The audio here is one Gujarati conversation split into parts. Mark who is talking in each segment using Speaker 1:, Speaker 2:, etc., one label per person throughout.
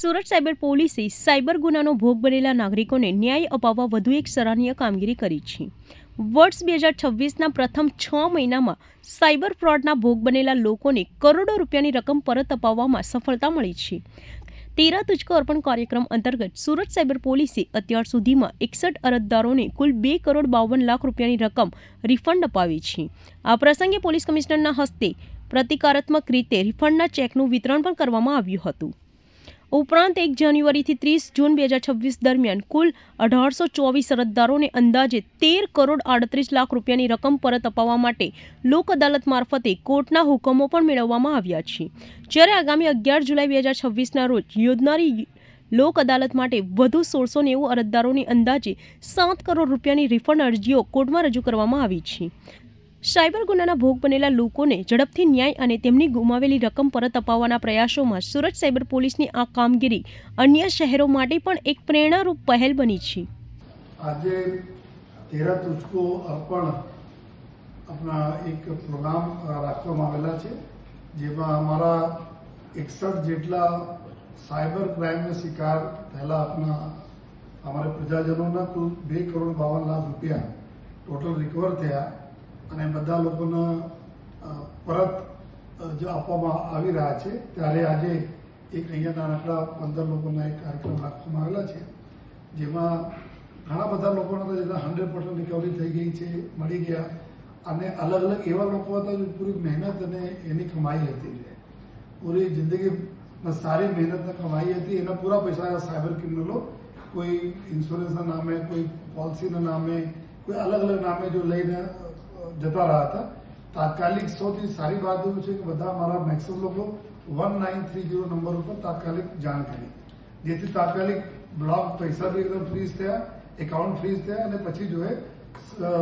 Speaker 1: સુરત સાયબર પોલીસે સાયબર ગુનાનો ભોગ બનેલા નાગરિકોને ન્યાય અપાવવા વધુ એક સરાહનીય કામગીરી કરી છે. વર્ષ 2026ના પ્રથમ 6 મહિનામાં સાયબર ફ્રોડના ભોગ બનેલા લોકોને કરોડો રૂપિયાની રકમ પરત અપાવવામાં સફળતા મળી છે. તેરા તુજકો અર્પણ કાર્યક્રમ અંતર્ગત સુરત સાયબર પોલીસે અત્યાર સુધીમાં 61 અરજદારોને કુલ 2,52 લાખ રૂપિયાની રકમ રિફંડ અપાવી છે. આ પ્રસંગે પોલીસ કમિશનરના હસ્તે પ્રતિકારાત્મક રીતે રિફંડના ચેકનું વિતરણ પણ કરવામાં આવ્યું હતું. ઉપરાંત 1 જાન્યુઆરીથી 30 જૂન 2026 દરમિયાન કુલ 1824 અરજદારોને અંદાજે 13 કરોડ 38 લાખ રૂપિયાની રકમ પરત અપાવવા માટે લોક અદાલત મારફતે કોર્ટના હુકમો પણ મેળવવામાં આવ્યા છે. જ્યારે આગામી 11 જુલાઈ 2026ના રોજ યોજનારી લોક અદાલત માટે વધુ 1690 અરજદારોની અંદાજે 7 કરોડ રૂપિયાની રિફંડ અરજીઓ કોર્ટમાં રજૂ કરવામાં આવી છે. સાયબર ગુનાના ભોગ બનેલા લોકોને ઝડપથી ન્યાય અને તેમની ગુમાવેલી રકમ પરત અપાવવાના પ્રયાસોમાં સુરત સાયબર પોલીસની આ કામગીરી અન્ય શહેરો માટે પણ એક પ્રેરણારૂપ પહેલ બની છે.
Speaker 2: આજે તેરા તુજકો અર્પણ આપણા એક પ્રોગ્રામ રાખવામાં આવેલા છે, જેમાં અમારા 61 જેટલા સાયબર ક્રાઇમનો શિકાર થયેલા અમારા પ્રજાજનોના કુલ 2,52 લાખ રૂપિયા ટોટલ રિકવર થયા અને બધા લોકોને પરત જો આપવામાં આવી રહ્યા છે. ત્યારે આજે એક અહીંયા નાનકડા 15 લોકોના એક કાર્યક્રમ રાખવામાં આવેલા છે, જેમાં ઘણા બધા લોકોને જેના 100% રિકવરી થઈ ગઈ છે, મળી ગયા. અને અલગ અલગ એવા લોકો હતા જે પૂરી મહેનત અને એની કમાઈ હતી, પૂરી જિંદગી સારી મહેનતને કમાઈ હતી, એના પૂરા પૈસા સાયબર ક્રિમિનલો કોઈ ઇન્સ્યોરન્સના નામે, કોઈ પોલિસીના નામે, કોઈ અલગ અલગ નામે જો લઈને જતા રહ્યા હતા. તાત્કાલિક સૌથી સારી વાત એવું છે કે બધા અમારા મેક્સિમમ લોકો 1930 નંબર ઉપર તાત્કાલિક જાણ કરી, જેથી તાત્કાલિક બ્લોક પૈસા બી એકદમ ફ્રીઝ થયા, એકાઉન્ટ ફ્રીઝ થયા. અને પછી જો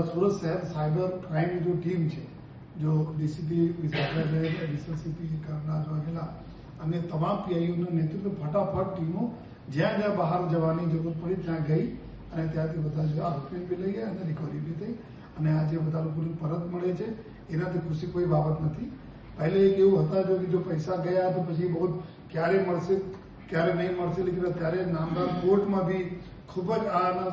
Speaker 2: સુરત શહેર સાયબર ક્રાઇમની જો ટીમ છે, જો ડીસીપી એડિશનલ સીપી કરનાર વગેરે અને તમામ પીઆઈઓના નેતૃત્વ ફટાફટ ટીમો જ્યાં જ્યાં બહાર જવાની જરૂર પડી ત્યાં ગઈ અને ત્યાંથી બધા જો આરોપી બી લઈ ગયા અને રિકવરી બી થઈ. અને આજે બધા લોકોને પરત મળે છે, એનાથી ખુશી કોઈ બાબત નથી. પહેલે એક એવું હતા જો પૈસા ગયા તો પછી બહુ ક્યારે મળશે ક્યારે નહીં મળશે, લેકિન ત્યારે નામદાર કોર્ટમાં બી ખૂબ જ આના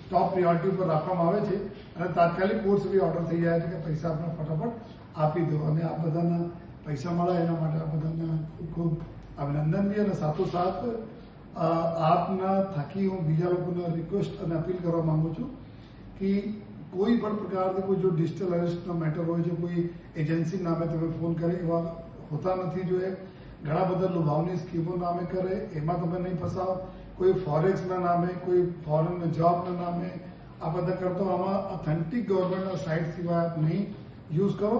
Speaker 2: ટોપ પ્રિયોરિટી પર રાખવામાં આવે છે અને તાત્કાલિક કોર્ટ સુધી ઓર્ડર થઈ જાય છે કે પૈસા આપણે ફટાફટ આપી દો. અને આ બધાના પૈસા મળે એના માટે આ બધાને ખૂબ ખૂબ અભિનંદન બી. અને સાથોસાથ આપના થકી હું બીજા લોકોને રિક્વેસ્ટ અને અપીલ કરવા માગું છું કે કોઈ પણ પ્રકારથી કોઈ જો ડિજિટલ અરેસ્ટનો મેટર હોય છે, કોઈ એજન્સી નામે તમે ફોન કરે એવા હોતા નથી જોઈએ. ઘણા બધા લુભાવની સ્કીમો નામે કરે, એમાં તમે નહીં ફસાવો. કોઈ ફોરેક્સના નામે, કોઈ ફોરેન જોબના નામે આ બધા કરતો આમાં ઓથેન્ટિક ગવર્મેન્ટના સાઇટ સિવાય નહીં યુઝ કરો.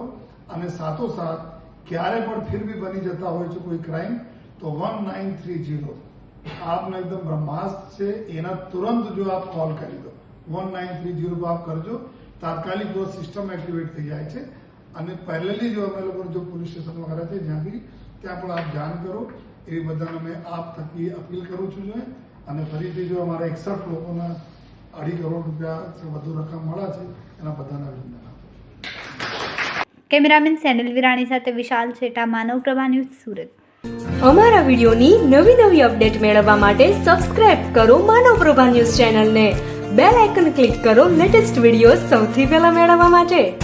Speaker 2: અને સાથોસાથ ક્યારે પણ ફિર બી બની જતા હોય છે કોઈ ક્રાઇમ તો 1930 આપને એકદમ બ્રહ્માસ્ત્ર છે, એના તુરંત જો આપ કોલ કરી દો 1930 પર આપ કરજો, તાત્કાલિક જો સિસ્ટમ એક્ટિવેટ થઈ જાય છે. અને પહેલેથી જો અમે લોકો જો પોલીસ સ્ટેશન વગેરે છે જ્યાં બી ત્યાં પણ આપ જાણ કરો, એવી બધાને મેં આપ થકી અપીલ કરું છું. જોઈએ અને ફરીથી જો અમારા 61 લોકોના 2.5 કરોડ રૂપિયા વધુ રકમ મળ્યા છે એના બધાને અભિનંદન આપું છું.
Speaker 3: કેમેરામેન સેનલ વિરાણી સાથે વિશાલ છેટા, માનવ પ્રભા ન્યૂઝ, સુરત.
Speaker 4: અમારા વિડીયોની નવી નવી અપડેટ મેળવવા માટે સબસ્ક્રાઇબ કરો માનવ પ્રભા ન્યૂઝ ચેનલને. બેલ આઇકન ક્લિક કરો લેટેસ્ટ વિડીયો સૌથી પહેલા મેળવવા માટે.